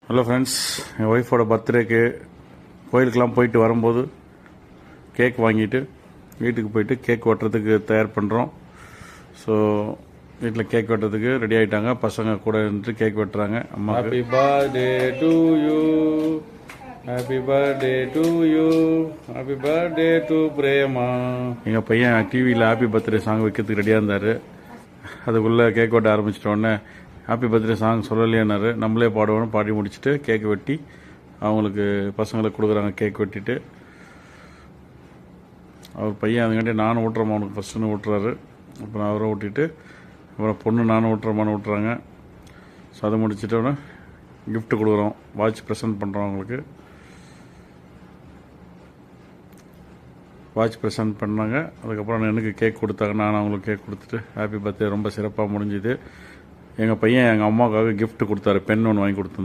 Hello friends, என் ஒய்ஃபோட பர்த்டேக்கு கோயிலுக்கெலாம் போயிட்டு வரும்போது கேக் வாங்கிட்டு வீட்டுக்கு போயிட்டு கேக் வெட்டுறதுக்கு தயார் பண்ணுறோம். ஸோ வீட்டில் கேக் வெட்டுறதுக்கு ரெடி ஆகிட்டாங்க. பசங்க கூட நின்று கேக் வெட்டுறாங்க. அம்மா happy birthday to you, happy birthday to you, happy birthday to Prema. எங்கள் பையன் டிவியில் ஹாப்பி பர்த்டே சாங் வைக்கிறதுக்கு ரெடியாக இருந்தார். அதுக்குள்ளே கேக் வெட்ட ஆரம்பிச்சிட்டோன்னே ஹாப்பி பர்த்டே சாங் சொல்லலையானாரு. நம்மளே பாடுவோம். பாடி முடிச்சுட்டு கேக் வெட்டி அவங்களுக்கு பசங்களுக்கு கொடுக்குறாங்க. கேக் வெட்டிட்டு அவர் பையன் அதுக்காண்டி நானும் ஊட்டுறோம் அவனுக்கு ஃபஸ்ட்டுன்னு ஊட்டுறாரு. அப்புறம் அவரை ஊட்டிட்டு அப்புறம் பொண்ணு நானும் ஊட்டுறமான்னு ஊட்டுறாங்க. ஸோ அதை முடிச்சுட்டோன்னே கிஃப்ட் கொடுக்குறோம். வாட்ச் ப்ரெசென்ட் பண்ணுறோம். அவங்களுக்கு வாட்ச் ப்ரெசென்ட் பண்ணாங்க. அதுக்கப்புறம் எனக்கு கேக் கொடுத்தாங்க. நான் அவங்களுக்கு கேக் கொடுத்துட்டு ஹாப்பி பர்த்டே ரொம்ப சிறப்பாக முடிஞ்சுது. எங்கள் பையன் எங்கள் அம்மாவுக்காக கிஃப்ட் கொடுத்தாரு. பென் ஒன்று வாங்கி கொடுத்து